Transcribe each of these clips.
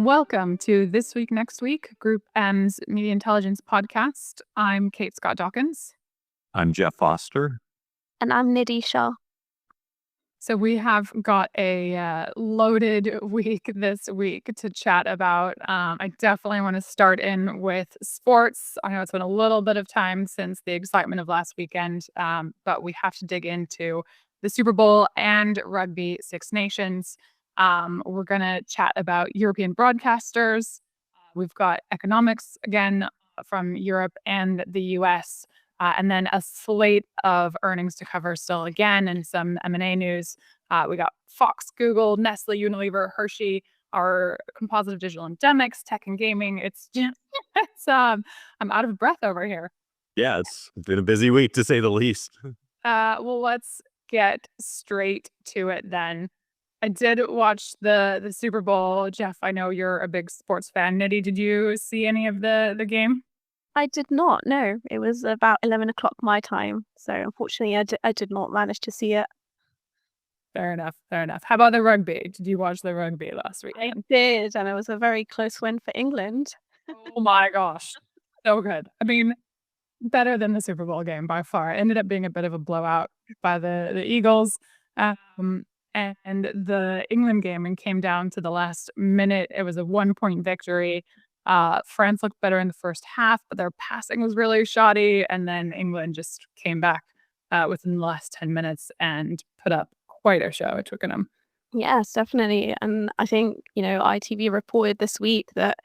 Welcome to This Week, Next Week, Group M's Media Intelligence podcast. I'm Kate Scott Dawkins. I'm Jeff Foster. And I'm Nidhi Shah. So we have got a loaded week this week to chat about. I definitely want to start in with sports. I know it's been a little bit of time since the excitement of last weekend, but we have to dig into the Super Bowl and Rugby Six Nations. We're going to chat about European broadcasters. We've got economics again from Europe and the US, and then a slate of earnings to cover still again, and some M&A news. We got Fox, Google, Nestle, Unilever, Hershey, our composite of digital endemics, tech and gaming. I'm out of breath over here. Yeah, it's been a busy week to say the least. Well, let's get straight to it then. I did watch the Super Bowl. Jeff, I know you're a big sports fan. Nidhi, did you see any of the game? I did not, no. It was about 11 o'clock my time. So unfortunately, I did not manage to see it. Fair enough. How about the rugby? Did you watch the rugby last week? I did, and it was a very close win for England. Oh my gosh. So good. I mean, better than the Super Bowl game by far. It ended up being a bit of a blowout by the Eagles. And the England game and came down to the last minute. It was a 1-point victory. France looked better in the first half, but their passing was really shoddy. And then England just came back within the last 10 minutes and put up quite a show at Twickenham. Yes, definitely. And I think, ITV reported this week that,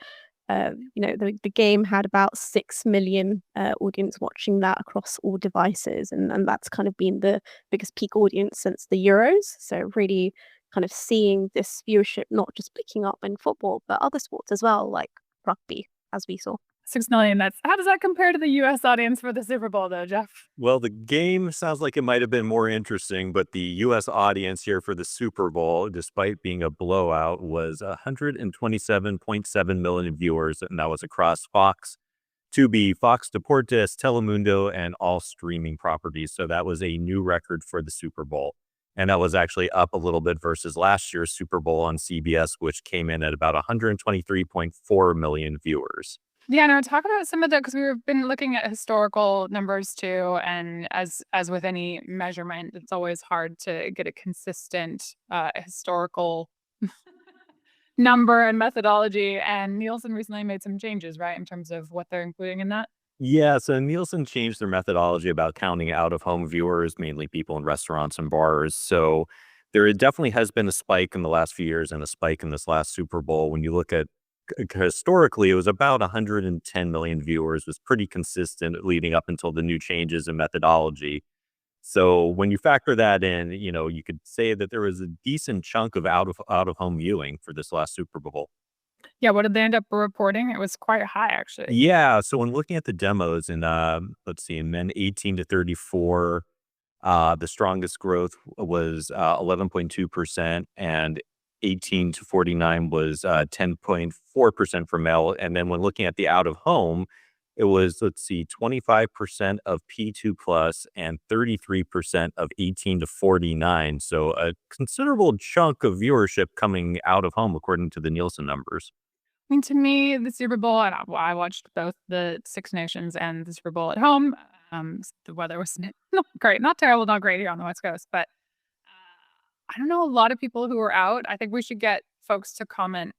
the game had about 6 million audience watching that across all devices. And that's kind of been the biggest peak audience since the Euros. So really kind of seeing this viewership not just picking up in football, but other sports as well, like rugby, as we saw. 6 million. How does that compare to the US audience for the Super Bowl, though, Jeff? Well, the game sounds like it might have been more interesting, but the U.S. audience here for the Super Bowl, despite being a blowout, was 127.7 million viewers, and that was across Fox, Tubi, Fox Deportes, Telemundo, and all streaming properties. So that was a new record for the Super Bowl. And that was actually up a little bit versus last year's Super Bowl on CBS, which came in at about 123.4 million viewers. Yeah, no, talk about some of the, because we've been looking at historical numbers too, and as with any measurement, it's always hard to get a consistent historical number and methodology. And Nielsen recently made some changes, right, in terms of what they're including in that. Yeah, so Nielsen changed their methodology about counting out-of-home viewers, mainly people in restaurants and bars. So there definitely has been a spike in the last few years and a spike in this last Super Bowl. When you look at historically, it was about 110 million viewers, was pretty consistent leading up until the new changes in methodology. So when you factor that in, you could say that there was a decent chunk of out of home viewing for this last Super Bowl. Yeah, what did they end up reporting? It was quite high, actually. Yeah, so when looking at the demos in let's see, in men 18 to 34, the strongest growth was 11.2%, and 18 to 49 was 10.4% for male. And then when looking at the out of home, it was, 25% of P2 plus and 33% of 18 to 49. So a considerable chunk of viewership coming out of home, according to the Nielsen numbers. I mean, to me, the Super Bowl, and I watched both the Six Nations and the Super Bowl at home. The weather was not great, not terrible, not great here on the West Coast, but I don't know a lot of people who were out. I think we should get folks to comment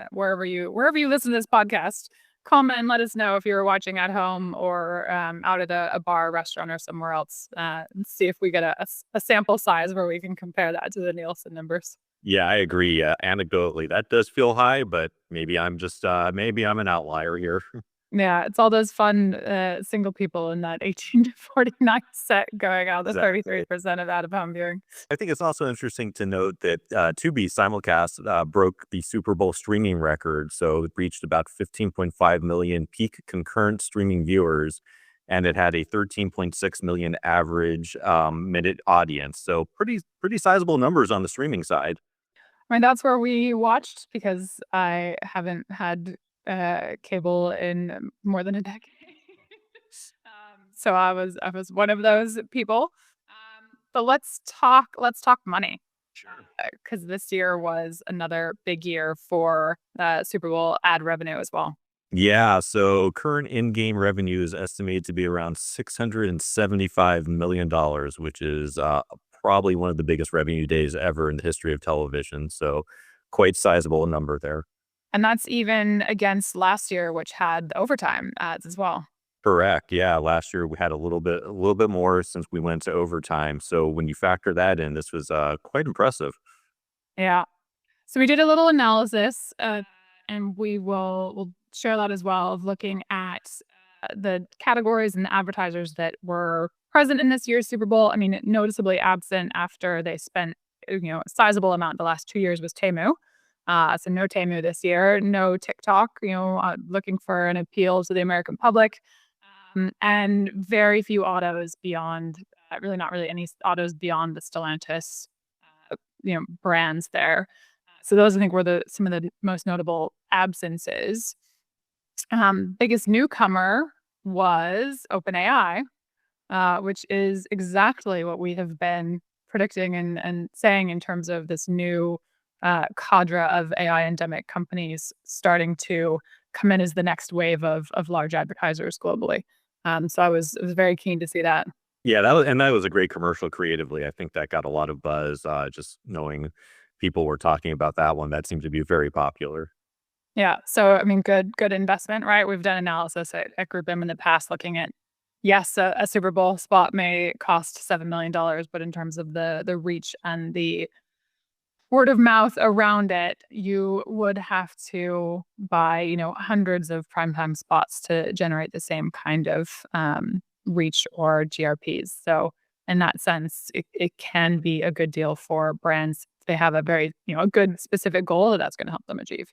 wherever you listen to this podcast. Comment and let us know if you were watching at home or out at a bar, restaurant, or somewhere else. And see if we get a sample size where we can compare that to the Nielsen numbers. Yeah, I agree. Anecdotally, that does feel high, but maybe I'm just maybe I'm an outlier here. Yeah, it's all those fun single people in that 18 to 49 set going out, the Exactly. 33% of out-of-home viewing. I think it's also interesting to note that Tubi simulcast broke the Super Bowl streaming record, so it reached about 15.5 million peak concurrent streaming viewers, and it had a 13.6 million average minute audience. So pretty sizable numbers on the streaming side. I mean, that's where we watched because I haven't had cable in more than a decade. So I was one of those people. But let's talk money. Sure. because this year was another big year for Super Bowl ad revenue as well. Yeah, so current in-game revenue is estimated to be around $675 million, which is probably one of the biggest revenue days ever in the history of television. So quite sizable number there. And that's even against last year, which had the overtime ads as well. Correct. Yeah, last year we had a little bit more since we went to overtime. So when you factor that in, this was quite impressive. Yeah. So we did a little analysis, and we'll share that as well of looking at the categories and the advertisers that were present in this year's Super Bowl. I mean, noticeably absent after they spent a sizable amount the last 2 years was Temu. So no Temu this year, no TikTok. Looking for an appeal to the American public, and very few autos beyond. Really, not really any autos beyond the Stellantis, brands there. So those I think were some of the most notable absences. Biggest newcomer was OpenAI, which is exactly what we have been predicting and saying in terms of this new cadre of AI endemic companies starting to come in as the next wave of large advertisers globally. So I was very keen to see that. Yeah, that was a great commercial creatively. I think that got a lot of buzz, just knowing people were talking about that one. That seemed to be very popular. Yeah. So, I mean, good investment, right? We've done analysis at Group M in the past looking at, yes, a Super Bowl spot may cost $7 million, but in terms of the reach and the word of mouth around it, you would have to buy, hundreds of primetime spots to generate the same kind of reach or GRPs. So, in that sense, it can be a good deal for brands. They have a very, a good specific goal that's going to help them achieve.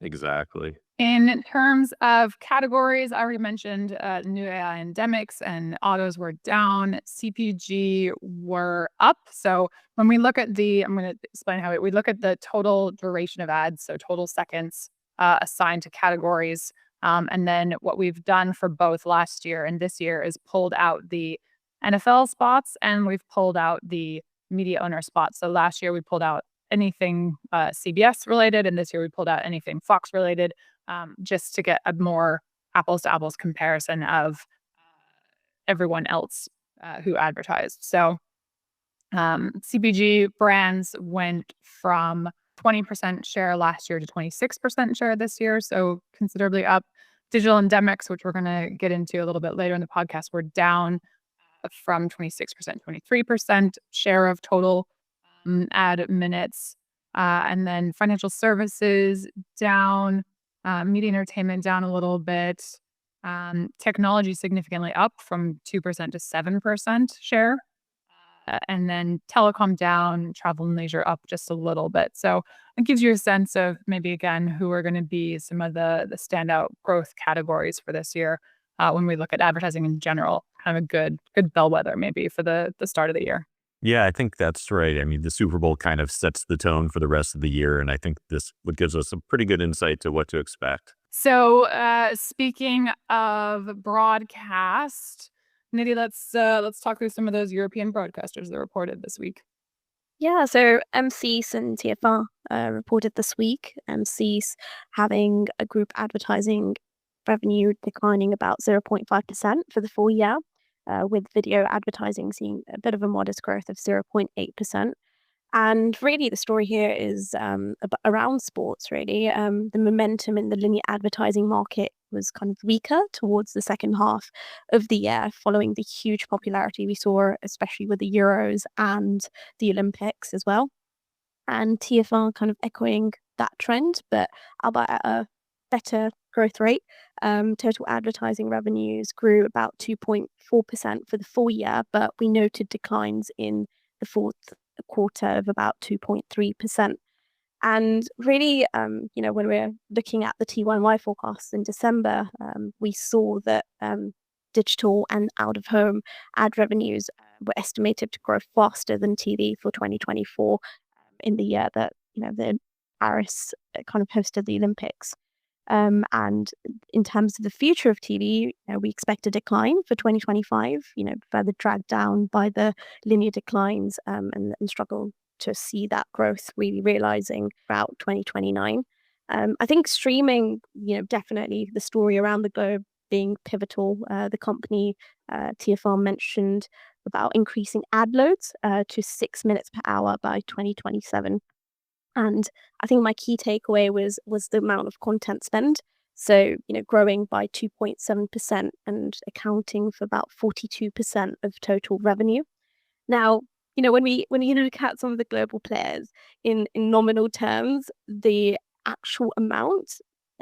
Exactly. In terms of categories, I already mentioned new AI endemics and autos were down. CPG were up. So when we look at I'm going to explain how we look at the total duration of ads, so total seconds assigned to categories. And then what we've done for both last year and this year is pulled out the NFL spots and we've pulled out the media owner spots. So last year we pulled out anything CBS related, and this year we pulled out anything Fox related, just to get a more apples to apples comparison of everyone else who advertised. So CPG brands went from 20% share last year to 26% share this year, so considerably up. Digital endemics, which we're going to get into a little bit later in the podcast, were down from 26% 23% share of total ad minutes. And then financial services down, media entertainment down a little bit, technology significantly up from 2% to 7% share. And then telecom down, travel and leisure up just a little bit. So it gives you a sense of maybe again who are going to be some of the standout growth categories for this year when we look at advertising in general. Kind of a good bellwether maybe for the start of the year. Yeah, I think that's right. I mean, the Super Bowl kind of sets the tone for the rest of the year, and I think this would gives us some pretty good insight to what to expect. So, speaking of broadcast, Nidhi, let's talk through some of those European broadcasters that reported this week. Yeah, so M6 and TF1 reported this week. M6 having a group advertising revenue declining about 0.5% for the full year, with video advertising seeing a bit of a modest growth of 0.8%. And really, the story here is around sports, really. The momentum in the linear advertising market was kind of weaker towards the second half of the year, following the huge popularity we saw, especially with the Euros and the Olympics as well. And TFR kind of echoing that trend, but albeit at a better growth rate. Total advertising revenues grew about 2.4% for the full year, but we noted declines in the fourth quarter of about 2.3%. And really, when we're looking at the T1Y forecasts in December, we saw that digital and out of home ad revenues were estimated to grow faster than TV for 2024 in the year that the Paris kind of hosted the Olympics. And in terms of the future of TV, we expect a decline for 2025, further dragged down by the linear declines, and struggle to see that growth really realizing throughout 2029. I think streaming, definitely the story around the globe being pivotal. The company, TFR, mentioned about increasing ad loads to 6 minutes per hour by 2027. And I think my key takeaway was the amount of content spend. So, growing by 2.7% and accounting for about 42% of total revenue. Now, when you look at some of the global players in nominal terms, the actual amount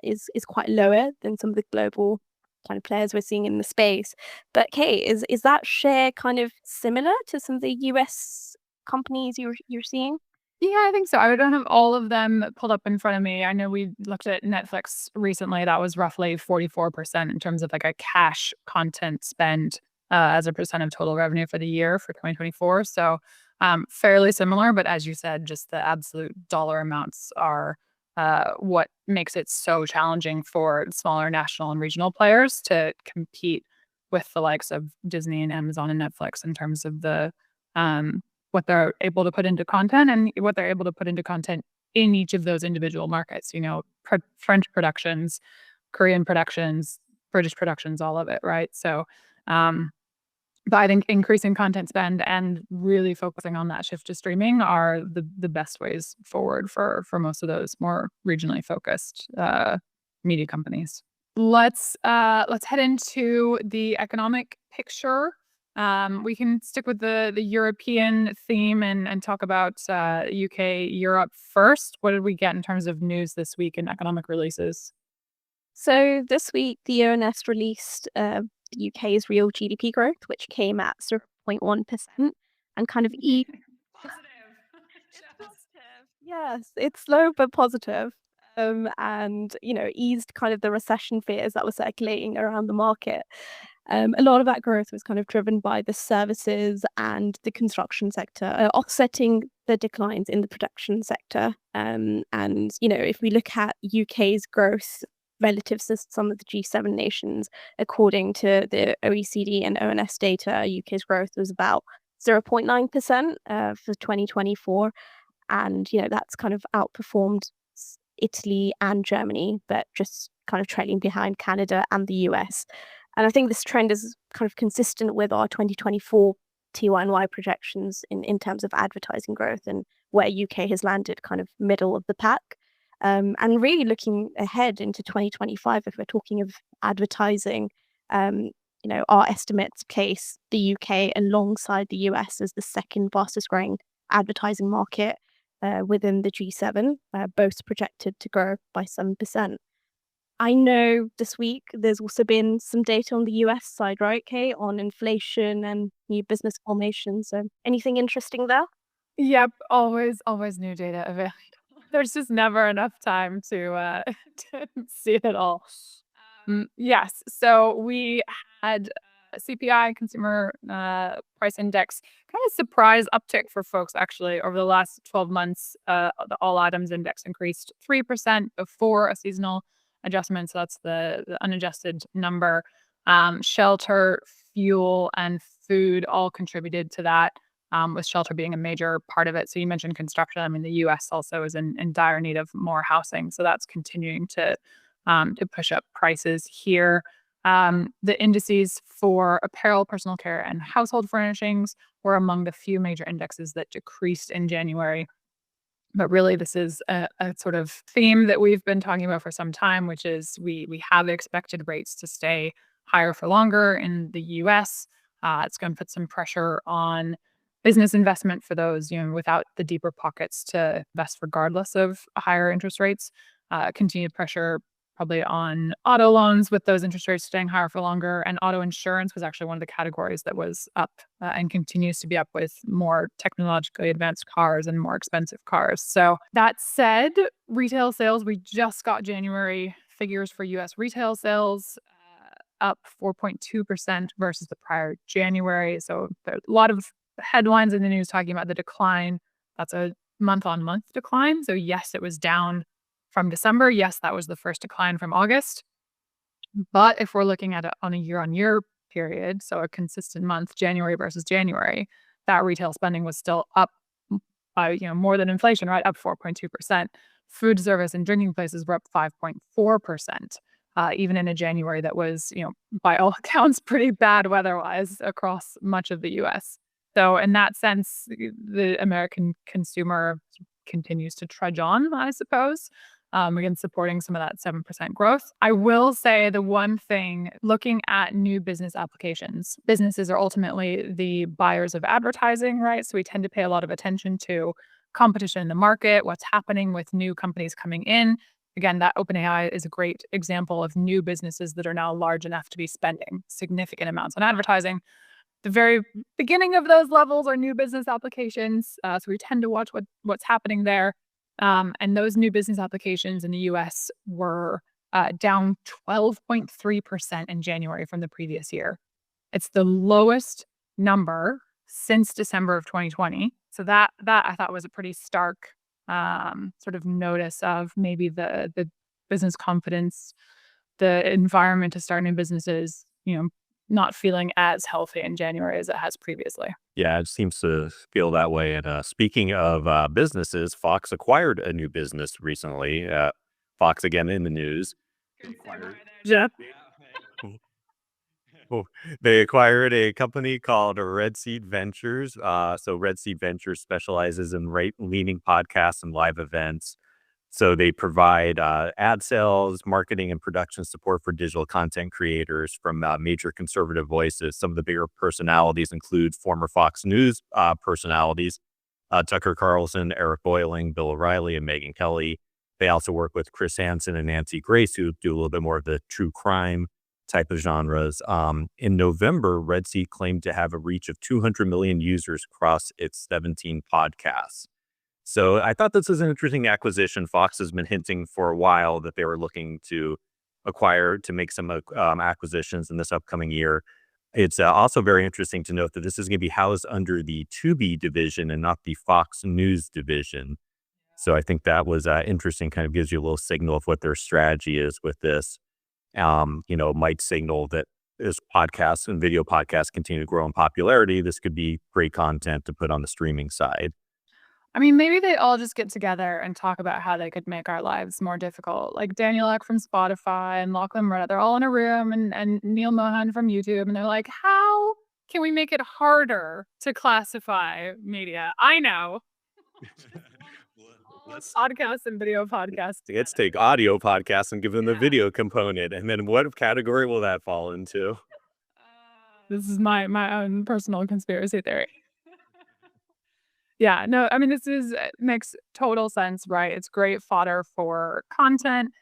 is quite lower than some of the global kind of players we're seeing in the space. But Kate, is that share kind of similar to some of the US companies you're seeing? Yeah, I think so. I don't have all of them pulled up in front of me. I know we looked at Netflix recently. That was roughly 44% in terms of like a cash content spend as a percent of total revenue for the year for 2024. So fairly similar. But as you said, just the absolute dollar amounts are what makes it so challenging for smaller national and regional players to compete with the likes of Disney and Amazon and Netflix in terms of the what they're able to put into content and what they're able to put into content in each of those individual markets, French productions, Korean productions, British productions, all of it, right? So, but I think increasing content spend and really focusing on that shift to streaming are the best ways forward for most of those more regionally focused media companies. Let's head into the economic picture. We can stick with the European theme and talk about UK, Europe first. What did we get in terms of news this week in economic releases? So this week, the ONS released the UK's real GDP growth, which came at 0.1% and kind of Positive. It's positive. Yes, it's slow but positive. And eased kind of the recession fears that were circulating around the market. A lot of that growth was kind of driven by the services and the construction sector, offsetting the declines in the production sector. And if we look at UK's growth relative to some of the G7 nations, according to the OECD and ONS data, UK's growth was about 0.9% for 2024. And, that's kind of outperformed Italy and Germany, but just kind of trailing behind Canada and the US. And I think this trend is kind of consistent with our 2024 TY&Y projections in terms of advertising growth and where UK has landed kind of middle of the pack. And really looking ahead into 2025, if we're talking of advertising, our estimates place the UK alongside the US as the second fastest growing advertising market within the G7, both projected to grow by 7%. I know this week there's also been some data on the US side, right, Kate, on inflation and new business formation. So anything interesting there? Yep, always new data available. There's just never enough time to to see it all. Yes, so we had CPI, Consumer Price Index, kind of surprise uptick for folks actually over the last 12 months. The All Items Index increased 3% before a seasonal adjustment, so that's the unadjusted number. Shelter, fuel, and food all contributed to that, with shelter being a major part of it. So you mentioned construction. I mean, the U.S. also is in dire need of more housing, so that's continuing to push up prices here. The indices for apparel, personal care, and household furnishings were among the few major indexes that decreased in January. But really, this is a sort of theme that we've been talking about for some time, which is we have expected rates to stay higher for longer in the U.S. It's going to put some pressure on business investment for those, without the deeper pockets to invest regardless of higher interest rates. Continued pressure probably on auto loans with those interest rates staying higher for longer. And auto insurance was actually one of the categories that was up and continues to be up with more technologically advanced cars and more expensive cars. So that said, retail sales, we just got January figures for US retail sales, up 4.2% versus the prior January. So there's a lot of headlines in the news talking about the decline. That's a month-on-month decline. So yes, it was down from December. Yes, that was the first decline from August. But if we're looking at it on a year-on-year period, so a consistent month, January versus January, that retail spending was still up by more than inflation, right? Up 4.2%. Food service and drinking places were up 5.4%, even in a January that was, by all accounts, pretty bad weather-wise across much of the U.S. So in that sense, the American consumer continues to trudge on, I suppose. Again, supporting some of that 7% growth. I will say the one thing, looking at new business applications, businesses are ultimately the buyers of advertising, right? So we tend to pay a lot of attention to competition in the market, what's happening with new companies coming in. Again, that OpenAI is a great example of new businesses that are now large enough to be spending significant amounts on advertising. The very beginning of those levels are new business applications. So we tend to watch what's happening there. And those new business applications in the US were down 12.3% in January from the previous year. It's the lowest number since December of 2020. So that I thought was a pretty stark sort of notice of maybe the business confidence, the environment to start new businesses, not feeling as healthy in January as it has previously. Yeah, it seems to feel that way. And speaking of businesses, Fox acquired a new business recently. Fox again in the news. They acquired, Jeff? oh, they acquired a company called Red Seat Ventures. So Red Seat Ventures specializes in right-leaning podcasts and live events. So they provide ad sales, marketing, and production support for digital content creators from major conservative voices. Some of the bigger personalities include former Fox News personalities, Tucker Carlson, Eric Boiling, Bill O'Reilly, and Megyn Kelly. They also work with Chris Hansen and Nancy Grace, who do a little bit more of the true crime type of genres. In November, Red Seat claimed to have a reach of 200 million users across its 17 podcasts. So I thought this was an interesting acquisition. Fox has been hinting for a while that they were looking to make some acquisitions in this upcoming year. It's also very interesting to note that this is going to be housed under the Tubi division and not the Fox News division. So I think that was interesting, kind of gives you a little signal of what their strategy is with this. Might signal that as podcasts and video podcasts continue to grow in popularity, this could be great content to put on the streaming side. I mean, maybe they all just get together and talk about how they could make our lives more difficult. Like Daniel Ek from Spotify and Lachlan Murdoch, they're all in a room, and Neil Mohan from YouTube, and they're like, how can we make it harder to classify media? I know. Let's Podcasts and video podcasts. let's take audio podcasts and give them the video component, and then what category will that fall into? This is my own personal conspiracy theory. Yeah, no, I mean, makes total sense, right? It's great fodder for content.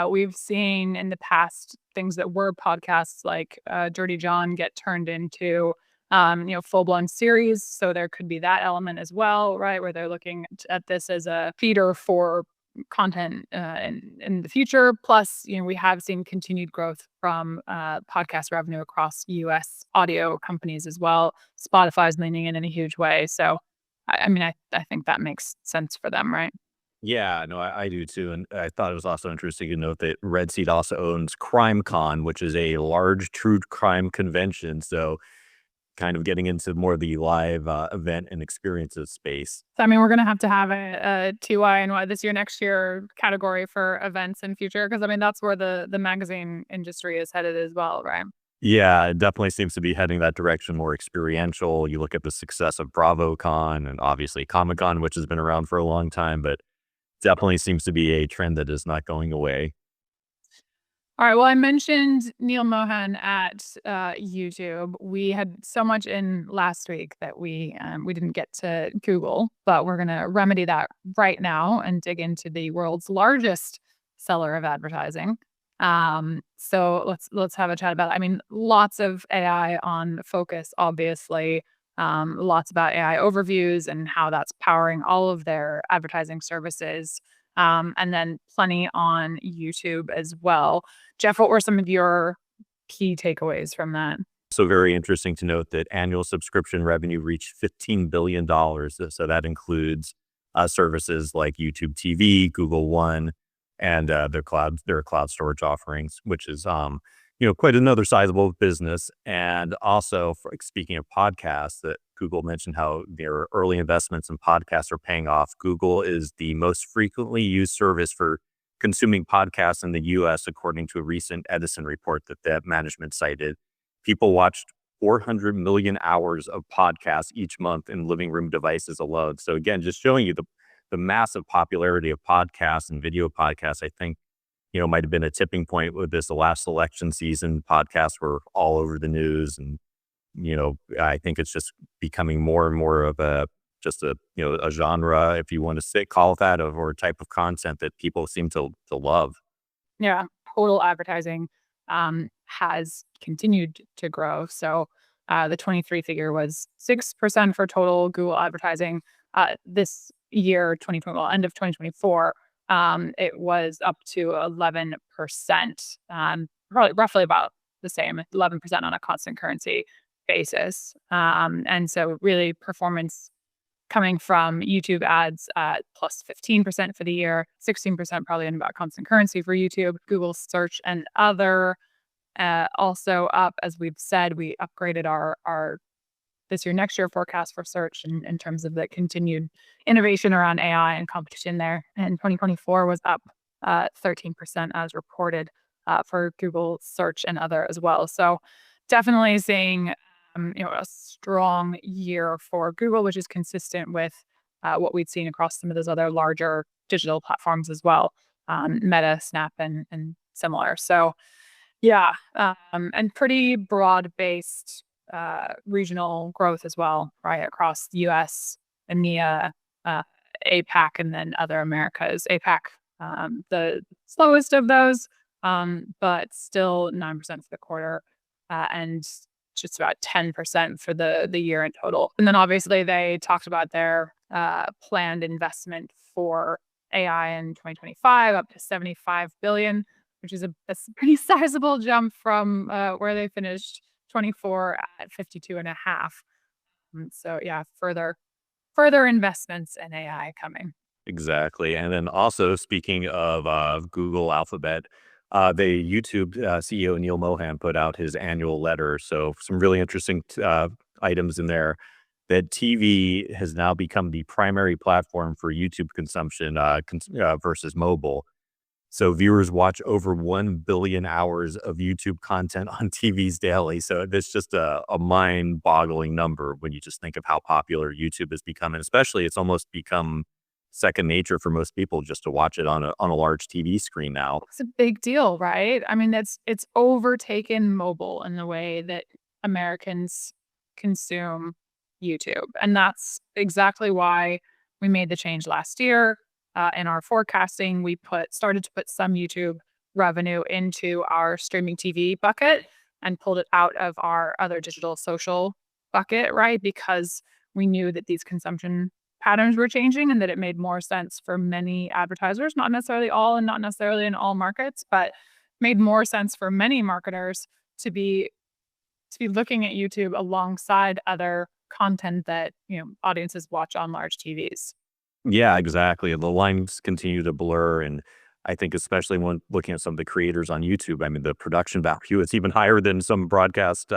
We've seen in the past things that were podcasts like Dirty John get turned into, full-blown series. So there could be that element as well, right? Where they're looking at this as a feeder for content in the future. Plus, we have seen continued growth from podcast revenue across U.S. audio companies as well. Spotify's leaning in a huge way. So I mean, I think that makes sense for them, right? Yeah, no, I do too. And I thought it was also interesting to note that Red Seat also owns CrimeCon, which is a large true crime convention. So kind of getting into more of the live event and experiences space. So, I mean, we're going to have a TY and Y this year, next year category for events in future. Because, I mean, that's where the magazine industry is headed as well, right? Yeah, it definitely seems to be heading that direction, more experiential. You look at the success of BravoCon and obviously Comic-Con, which has been around for a long time, but definitely seems to be a trend that is not going away. All right. Well, I mentioned Neil Mohan at YouTube. We had so much in last week that we didn't get to Google, but we're going to remedy that right now and dig into the world's largest seller of advertising. So let's have a chat about it. I mean, lots of AI on Focus, obviously. Lots about AI overviews and how that's powering all of their advertising services. And then plenty on YouTube as well. Jeff, what were some of your key takeaways from that? So very interesting to note that annual subscription revenue reached $15 billion. So that includes services like YouTube TV, Google One, and their cloud storage offerings, which is quite another sizable business. And also, speaking of podcasts, that Google mentioned how their early investments in podcasts are paying off. Google is the most frequently used service for consuming podcasts in the U.S., according to a recent Edison report that the management cited. People watched 400 million hours of podcasts each month in living room devices alone. So again, just showing you the massive popularity of podcasts and video podcasts. I think might have been a tipping point with this. The last election season, podcasts were all over the news, and I think it's just becoming more and more of a genre, if you want to call it that, or a type of content that people seem to love. Yeah, total advertising has continued to grow. So the 23 figure was 6% for total Google advertising. This year, 2020, well, end of 2024, it was up to 11%, probably roughly about the same, 11% on a constant currency basis. And so really performance coming from YouTube ads at plus 15% for the year, 16% probably in about constant currency for YouTube. Google search and other also up. As we've said, we upgraded our this year, next year forecast for search in terms of the continued innovation around AI and competition there. And 2024 was up 13% as reported for Google search and other as well. So definitely seeing a strong year for Google, which is consistent with what we'd seen across some of those other larger digital platforms as well, Meta, Snap, and similar. So yeah, and pretty broad-based regional growth as well, right, across the US, EMEA, APAC, and then other Americas. APAC, the slowest of those, but still 9% for the quarter, and just about 10% for the year in total. And then obviously they talked about their planned investment for AI in 2025, up to $75 billion, which is a pretty sizable jump from where they finished 24 at 52.5. So yeah, further investments in AI coming. Exactly. And then also, speaking of Google Alphabet, the YouTube CEO Neil Mohan put out his annual letter. So some really interesting items in there. That TV has now become the primary platform for YouTube consumption versus mobile. So viewers watch over 1 billion hours of YouTube content on TVs daily. So that's just a mind-boggling number when you just think of how popular YouTube has become. And especially, it's almost become second nature for most people just to watch it on a large TV screen now. It's a big deal, right? I mean, it's overtaken mobile in the way that Americans consume YouTube. And that's exactly why we made the change last year. In our forecasting, we started to put some YouTube revenue into our streaming TV bucket and pulled it out of our other digital social bucket, right? Because we knew that these consumption patterns were changing and that it made more sense for many advertisers, not necessarily all and not necessarily in all markets, but made more sense for many marketers to be looking at YouTube alongside other content that audiences watch on large TVs. Yeah, exactly. The lines continue to blur. And I think especially when looking at some of the creators on YouTube, I mean, the production value is even higher than some broadcast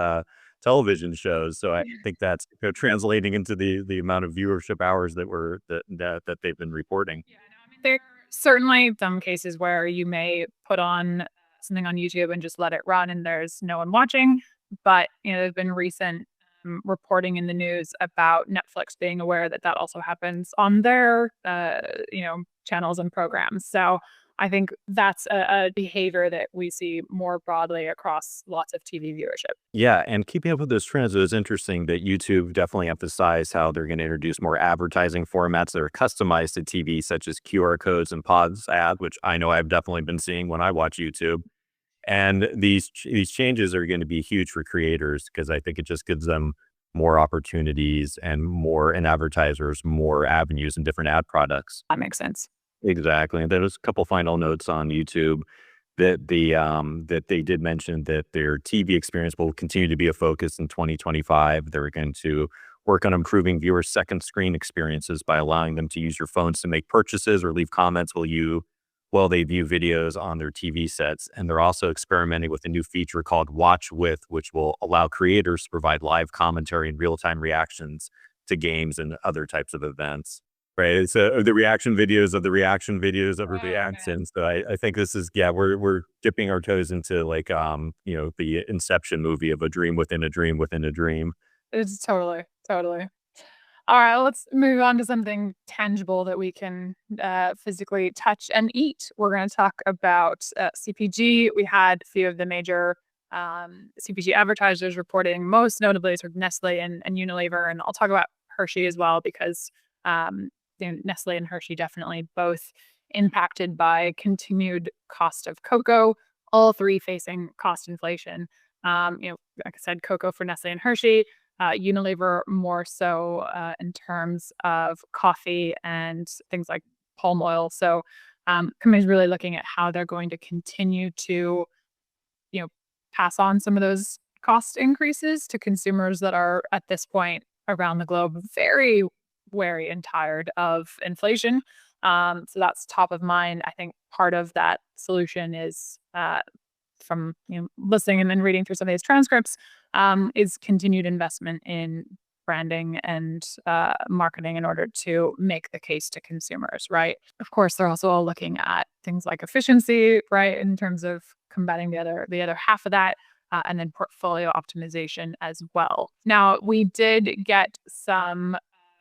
television shows. So I think that's translating into the amount of viewership hours that they've been reporting. Yeah, no, I mean, there are certainly some cases where you may put on something on YouTube and just let it run and there's no one watching. But, there's been recent reporting in the news about Netflix being aware that also happens on their, channels and programs. So I think that's a behavior that we see more broadly across lots of TV viewership. Yeah, and keeping up with those trends, it was interesting that YouTube definitely emphasized how they're going to introduce more advertising formats that are customized to TV, such as QR codes and pause ad, which I know I've definitely been seeing when I watch YouTube. And these changes are going to be huge for creators because I think it just gives them more opportunities and advertisers, more avenues and different ad products. That makes sense. Exactly. And there's a couple final notes on YouTube that they did mention that their TV experience will continue to be a focus in 2025. They're going to work on improving viewers' second screen experiences by allowing them to use your phones to make purchases or leave comments while you while they view videos on their TV sets. And they're also experimenting with a new feature called Watch With, which will allow creators to provide live commentary and real-time reactions to games and other types of events. Right. So the reaction videos of the reaction videos of the Right, okay. reactions. So I think this is, yeah, we're dipping our toes into like, the Inception movie of a dream within a dream within a dream. It's totally, totally. All right, let's move on to something tangible that we can physically touch and eat. We're going to talk about CPG. We had a few of the major CPG advertisers reporting, most notably sort of Nestle and Unilever. And I'll talk about Hershey as well because Nestle and Hershey definitely both impacted by continued cost of cocoa, all three facing cost inflation. Like I said, cocoa for Nestle and Hershey, Unilever more so in terms of coffee and things like palm oil. So companies really looking at how they're going to continue to, you know, pass on some of those cost increases to consumers that are at this point around the globe very wary and tired of inflation. So that's top of mind. I think part of that solution is from listening and then reading through some of these transcripts is continued investment in branding and marketing in order to make the case to consumers, right? Of course, they're also all looking at things like efficiency, right, in terms of combating the other half of that, and then portfolio optimization as well. Now, we did get some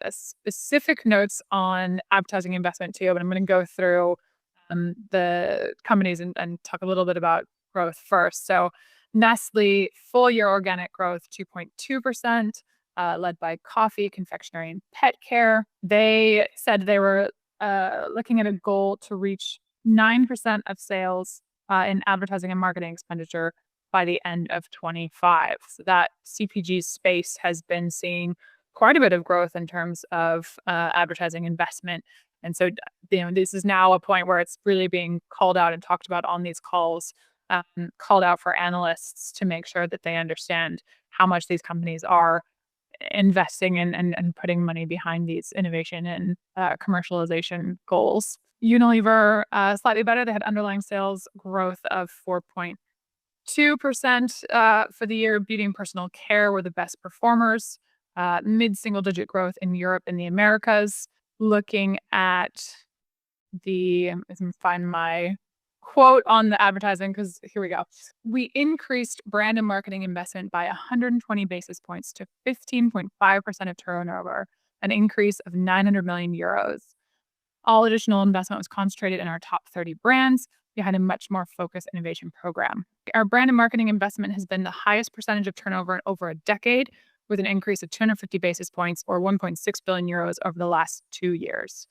specific notes on advertising investment too, but I'm going to go through the companies and talk a little bit about growth first. So Nestle, full year organic growth, 2.2%, led by coffee, confectionery, and pet care. They said they were looking at a goal to reach 9% of sales in advertising and marketing expenditure by the end of 25. So that CPG space has been seeing quite a bit of growth in terms of advertising investment. And so, this is now a point where it's really being called out and talked about on these calls, called out for analysts to make sure that they understand how much these companies are investing in and putting money behind these innovation and commercialization goals. Unilever, slightly better. They had underlying sales growth of 4.2% for the year. Beauty and personal care were the best performers. Mid-single digit growth in Europe and the Americas. Looking at let me find my quote on the advertising because here we go. We increased brand and marketing investment by 120 basis points to 15.5% of turnover, an increase of 900 million euros. All additional investment was concentrated in our top 30 brands behind a much more focused innovation program. Our brand and marketing investment has been the highest percentage of turnover in over a decade, with an increase of 250 basis points or 1.6 billion euros over the last 2 years.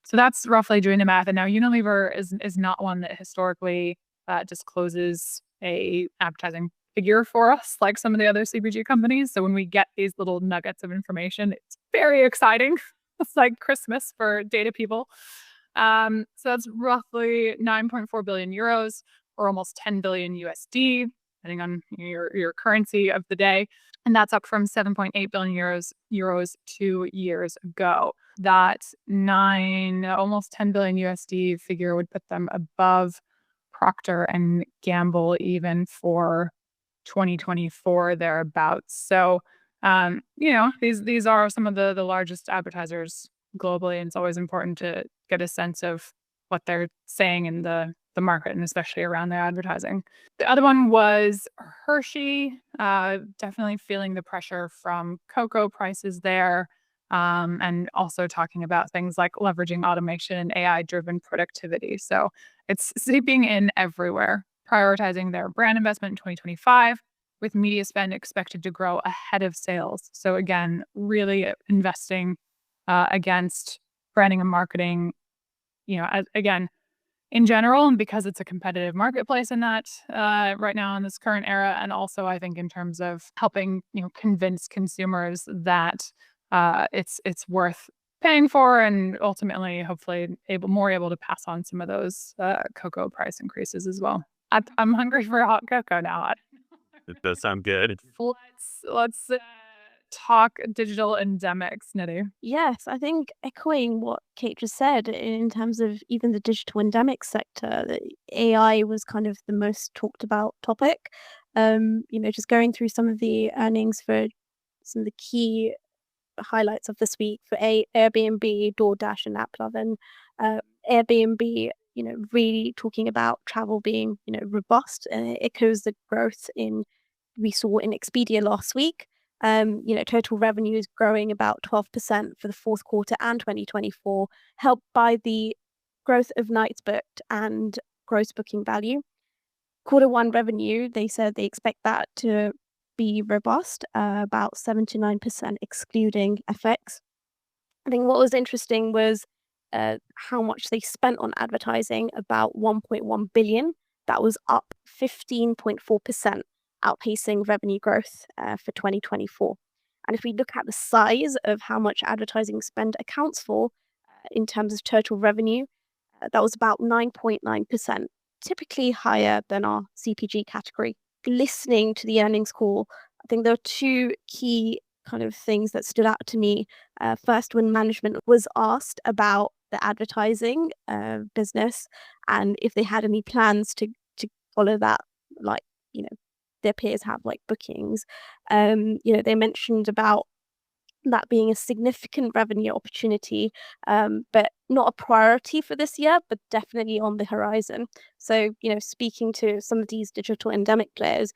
So that's roughly doing the math. And now Unilever is not one that historically discloses a advertising figure for us like some of the other CPG companies. So when we get these little nuggets of information, it's very exciting. It's like Christmas for data people. So that's roughly 9.4 billion euros or almost 10 billion USD, depending on your currency of the day. And that's up from 7.8 billion euros 2 years ago. That almost 10 billion USD figure would put them above Procter and Gamble even for 2024 thereabouts. So, these are some of the largest advertisers globally, and it's always important to get a sense of what they're saying in the market, and especially around their advertising. The other one was Hershey, definitely feeling the pressure from cocoa prices there, and also talking about things like leveraging automation and AI-driven productivity. So it's seeping in everywhere, prioritizing their brand investment in 2025, with media spend expected to grow ahead of sales. So again, really investing against branding and marketing, again, in general, and because it's a competitive marketplace in that right now in this current era, and also I think in terms of helping convince consumers that it's worth paying for, and ultimately, hopefully, more able to pass on some of those cocoa price increases as well. I'm hungry for hot cocoa now. It does sound good. Let's talk digital endemics, Nidhi. Yes, I think echoing what Kate just said in terms of even the digital endemic sector, that AI was kind of the most talked about topic. Just going through some of the earnings for some of the key highlights of this week for Airbnb, DoorDash, and AppLovin. Airbnb, really talking about travel being, robust, and it echoes the growth we saw in Expedia last week. Total revenue is growing about 12% for the fourth quarter and 2024, helped by the growth of nights booked and gross booking value. Quarter one revenue, they said they expect that to be robust, about 7 to 9% excluding FX. I think what was interesting was how much they spent on advertising, about 1.1 billion. That was up 15.4%, outpacing revenue growth for 2024. And if we look at the size of how much advertising spend accounts for in terms of total revenue, that was about 9.9%, typically higher than our CPG category. Listening to the earnings call, I think there are two key kind of things that stood out to me. First, when management was asked about the advertising business and if they had any plans to follow that, like, their peers have, like bookings, they mentioned about that being a significant revenue opportunity, but not a priority for this year, but definitely on the horizon. So, speaking to some of these digital endemic players,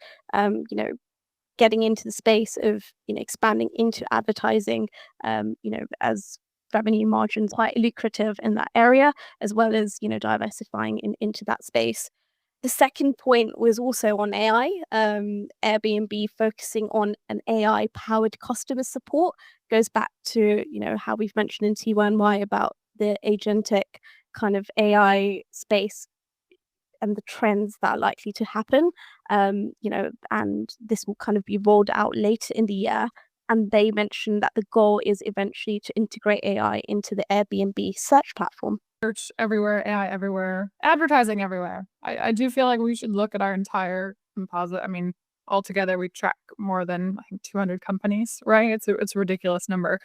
getting into the space of, expanding into advertising, as revenue margins quite lucrative in that area, as well as, diversifying into that space. The second point was also on AI. Airbnb focusing on an AI-powered customer support goes back to, how we've mentioned in T1Y about the agentic kind of AI space and the trends that are likely to happen. And this will kind of be rolled out later in the year. And they mentioned that the goal is eventually to integrate AI into the Airbnb search platform. Search everywhere, AI everywhere, advertising everywhere. I do feel like we should look at our entire composite. I mean, altogether, we track more than, I think, 200 companies, right? It's a ridiculous number.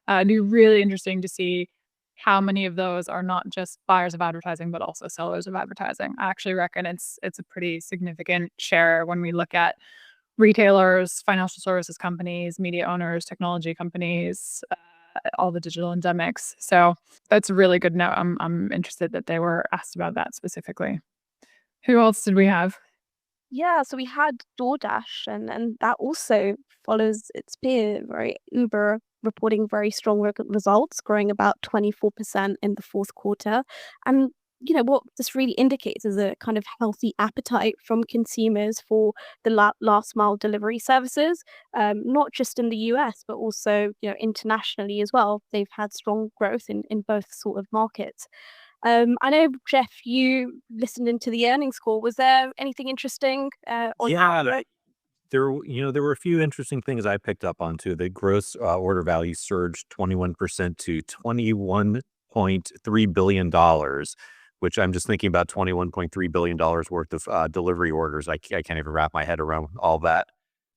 It'd be really interesting to see how many of those are not just buyers of advertising, but also sellers of advertising. I actually reckon it's a pretty significant share when we look at retailers, financial services companies, media owners, technology companies, all the digital endemics. So that's a really good note. I'm interested that they were asked about that specifically. Who else did we have? Yeah, so we had DoorDash, and that also follows its peer, right? Uber reporting very strong results, growing about 24% in the fourth quarter. And what this really indicates is a kind of healthy appetite from consumers for the last mile delivery services, not just in the US, but also, internationally as well. They've had strong growth in both sort of markets. I know, Jeff, you listened into the earnings call. Was there anything interesting on Yeah, that? there were a few interesting things I picked up on too. The gross order value surged 21% to $21.3 billion, which I'm just thinking about $21.3 billion worth of delivery orders. I can't even wrap my head around all that.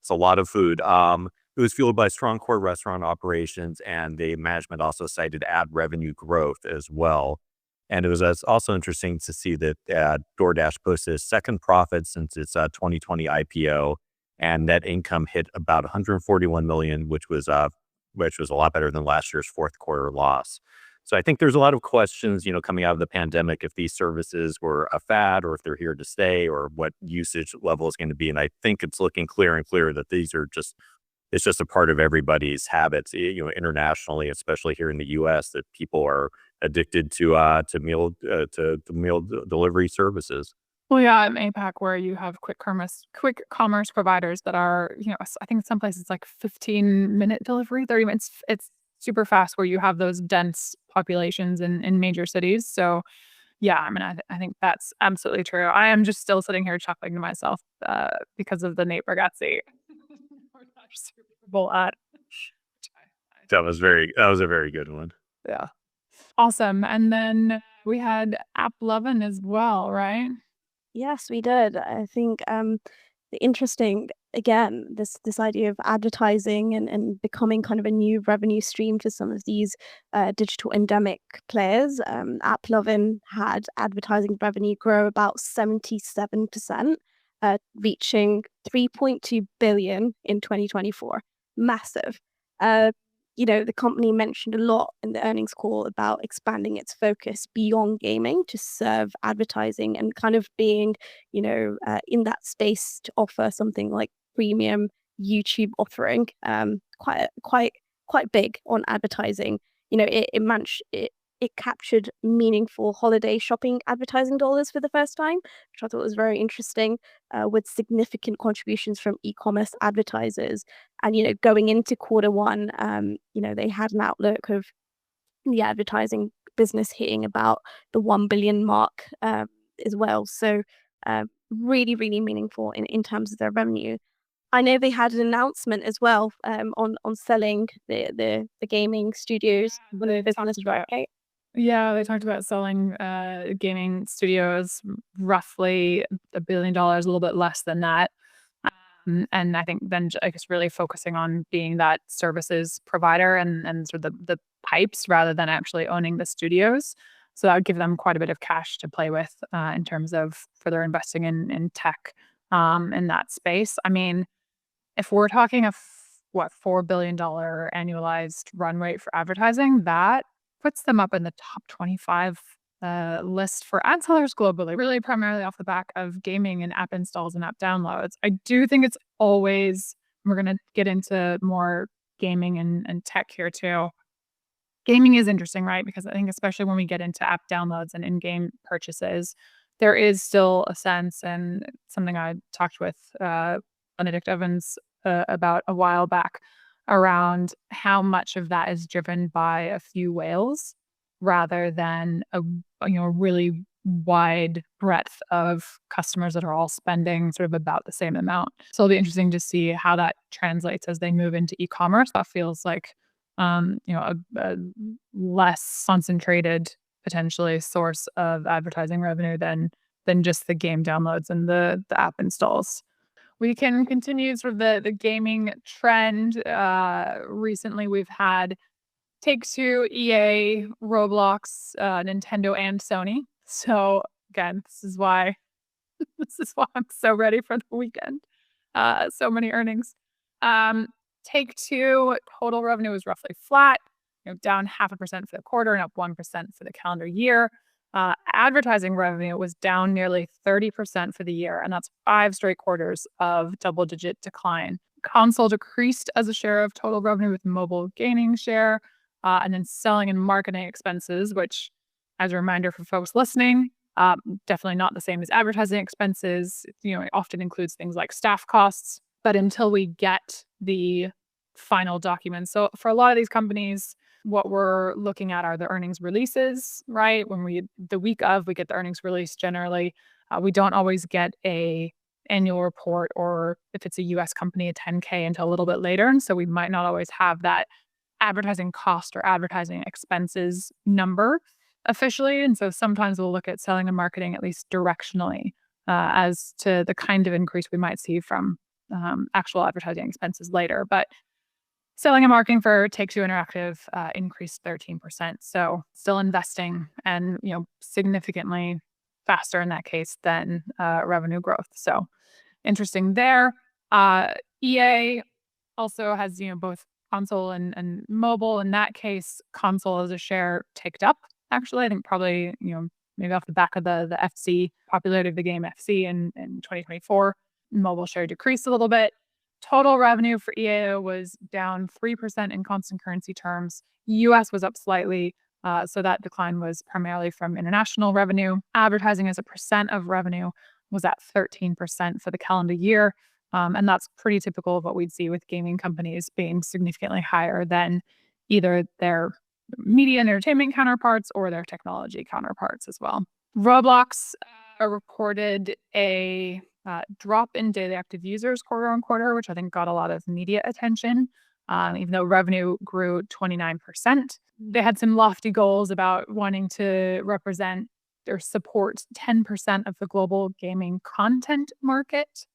It's a lot of food. It was fueled by strong core restaurant operations, and the management also cited ad revenue growth as well. And it was also interesting to see that DoorDash posted its second profit since its 2020 IPO, and net income hit about 141 million, which was a lot better than last year's fourth quarter loss. So I think there's a lot of questions, coming out of the pandemic, if these services were a fad or if they're here to stay or what usage level is going to be. And I think it's looking clearer and clearer that it's just a part of everybody's habits, internationally, especially here in the U.S., that people are addicted to meal delivery services. Well, yeah, in APAC, where you have quick commerce providers that are, I think in some places it's like 15-minute delivery, 30 minutes. It's super fast where you have those dense populations in major cities. So, yeah, I mean, I think that's absolutely true. I am just still sitting here chuckling to myself because of the Nate Bargatze Super Bowl ad. That was a very good one. Yeah. Awesome. And then we had AppLovin as well, right? Yes, we did. I think the interesting again, this idea of advertising and becoming kind of a new revenue stream for some of these digital endemic players. AppLovin had advertising revenue grow about 77%, reaching 3.2 billion in 2024. Massive. Uh, the company mentioned a lot in the earnings call about expanding its focus beyond gaming to serve advertising and kind of being, in that space to offer something like premium YouTube offering. Quite big on advertising. It captured meaningful holiday shopping advertising dollars for the first time, which I thought was very interesting, with significant contributions from e-commerce advertisers. And going into quarter one, they had an outlook of the advertising business hitting about the 1 billion mark as well. So really, really meaningful in terms of their revenue. I know they had an announcement as well on selling the gaming studios when the business was right. Yeah, they talked about selling gaming studios roughly $1 billion, a little bit less than that. And I think then I guess really focusing on being that services provider and sort of the pipes rather than actually owning the studios. So that would give them quite a bit of cash to play with in terms of further investing in tech in that space. I mean, if we're talking $4 billion annualized run rate for advertising, that puts them up in the top 25 list for ad sellers globally, really primarily off the back of gaming and app installs and app downloads. I do think it's always, we're going to get into more gaming and tech here too. Gaming is interesting, right? Because I think especially when we get into app downloads and in-game purchases, there is still a sense, and something I talked with Benedict Evans about a while back, around how much of that is driven by a few whales rather than a really wide breadth of customers that are all spending sort of about the same amount. So it'll be interesting to see how that translates as they move into e-commerce. That feels like a less concentrated potentially source of advertising revenue than just the game downloads and the app installs. We can continue sort of the gaming trend. Recently, we've had Take-Two, EA, Roblox, Nintendo, and Sony. So again, this is why I'm so ready for the weekend. So many earnings. Take-Two total revenue was roughly flat, down 0.5% for the quarter and up 1% for the calendar year. Advertising revenue was down nearly 30% for the year, and that's 5 straight quarters of double-digit decline. Console decreased as a share of total revenue, with mobile gaining share, and then selling and marketing expenses, which, as a reminder for folks listening, definitely not the same as advertising expenses. It often includes things like staff costs, but until we get the final documents. So for a lot of these companies, what we're looking at are the earnings releases, right? The week of, we get the earnings release generally. We don't always get a annual report, or if it's a US company, a 10K until a little bit later. And so we might not always have that advertising cost or advertising expenses number officially. And so sometimes we'll look at selling and marketing, at least directionally, as to the kind of increase we might see from actual advertising expenses later. But selling and marketing for Take-Two Interactive increased 13%. So still investing, and significantly faster in that case than revenue growth. So interesting there. EA also has both console and mobile. In that case, console as a share ticked up. Actually, I think probably maybe off the back of the FC popularity of the game FC in 2024. Mobile share decreased a little bit. Total revenue for EA was down 3% in constant currency terms. US was up slightly, so that decline was primarily from international revenue. Advertising as a percent of revenue was at 13% for the calendar year, and that's pretty typical of what we'd see with gaming companies being significantly higher than either their media and entertainment counterparts or their technology counterparts as well. Roblox reported a drop in daily active users quarter on quarter, which I think got a lot of media attention, even though revenue grew 29%. They had some lofty goals about wanting to represent or support 10% of the global gaming content market.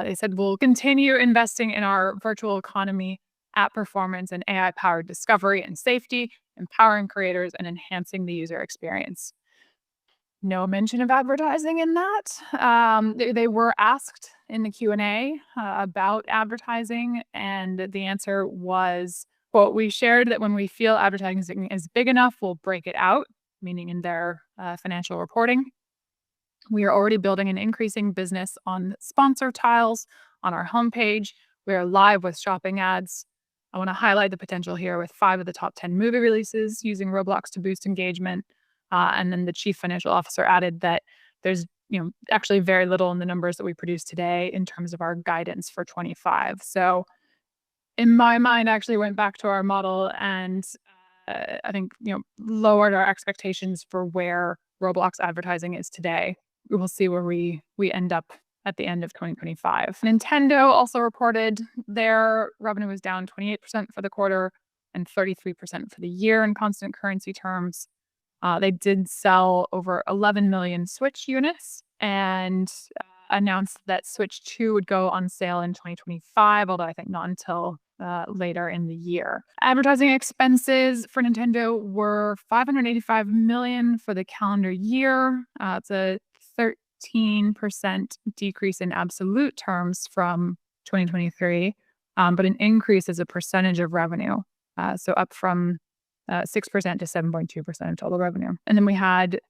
They said, we'll continue investing in our virtual economy, app performance, and AI-powered discovery and safety, empowering creators and enhancing the user experience. No mention of advertising in that. They were asked in the Q&A about advertising, and the answer was, quote, "We shared that when we feel advertising is big enough, we'll break it out," meaning in their financial reporting. "We are already building an increasing business on sponsor tiles on our homepage. We are live with shopping ads. I want to highlight the potential here with 5 of the top 10 movie releases using Roblox to boost engagement." And then the chief financial officer added that there's actually very little in the numbers that we produced today in terms of our guidance for 25. So in my mind, I actually went back to our model and I think lowered our expectations for where Roblox advertising is today. We will see where we end up at the end of 2025. Nintendo also reported their revenue was down 28% for the quarter and 33% for the year in constant currency terms. They did sell over 11 million Switch units and announced that Switch 2 would go on sale in 2025, although I think not until later in the year. Advertising expenses for Nintendo were $585 million for the calendar year. It's a 13% decrease in absolute terms from 2023, but an increase as a percentage of revenue. So up from 6% to 7.2% of total revenue. And then we had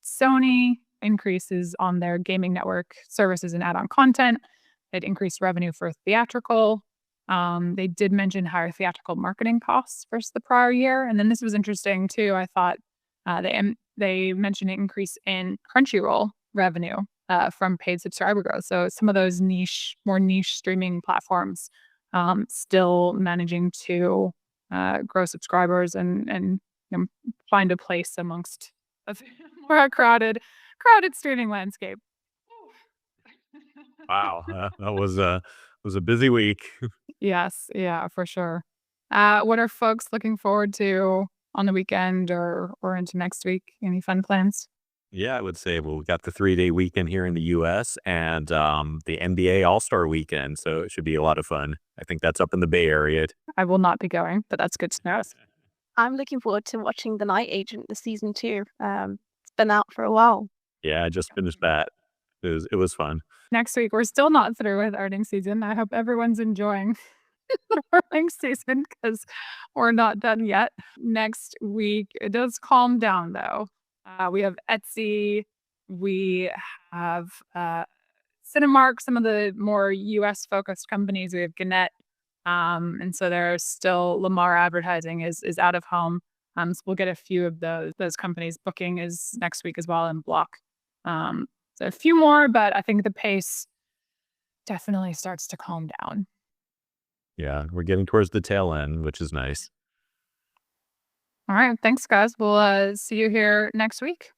Sony increases on their gaming network services and add-on content. It increased revenue for theatrical. They did mention higher theatrical marketing costs versus the prior year. And then this was interesting too. I thought they mentioned an increase in Crunchyroll revenue from paid subscriber growth. So some of those more niche streaming platforms still managing to grow subscribers and find a place amongst a more crowded streaming landscape. Wow, that was a busy week. Yes, yeah, for sure. What are folks looking forward to on the weekend or into next week? Any fun plans? Yeah, I would say, well, we got the 3-day weekend here in the US and the NBA All-Star weekend. So it should be a lot of fun. I think that's up in the Bay Area. I will not be going, but that's good to know. I'm looking forward to watching The Night Agent this season too. It's been out for a while. Yeah, I just finished that. It was fun. Next week, we're still not through with earnings season. I hope everyone's enjoying the earnings season because we're not done yet. Next week, it does calm down though. We have Etsy. We have Cinemark, some of the more US focused companies. We have Gannett. And so there's still Lamar Advertising is out of home. So we'll get a few of those companies. Booking is next week as well in Block. So a few more, but I think the pace definitely starts to calm down. Yeah, we're getting towards the tail end, which is nice. All right. Thanks, guys. We'll see you here next week.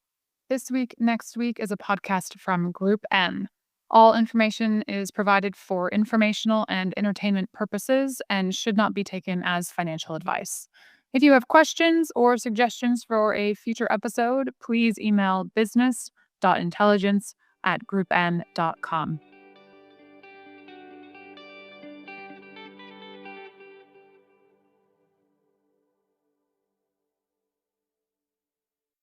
This Week, Next Week is a podcast from Group N. All information is provided for informational and entertainment purposes and should not be taken as financial advice. If you have questions or suggestions for a future episode, please email business.intelligence@groupn.com.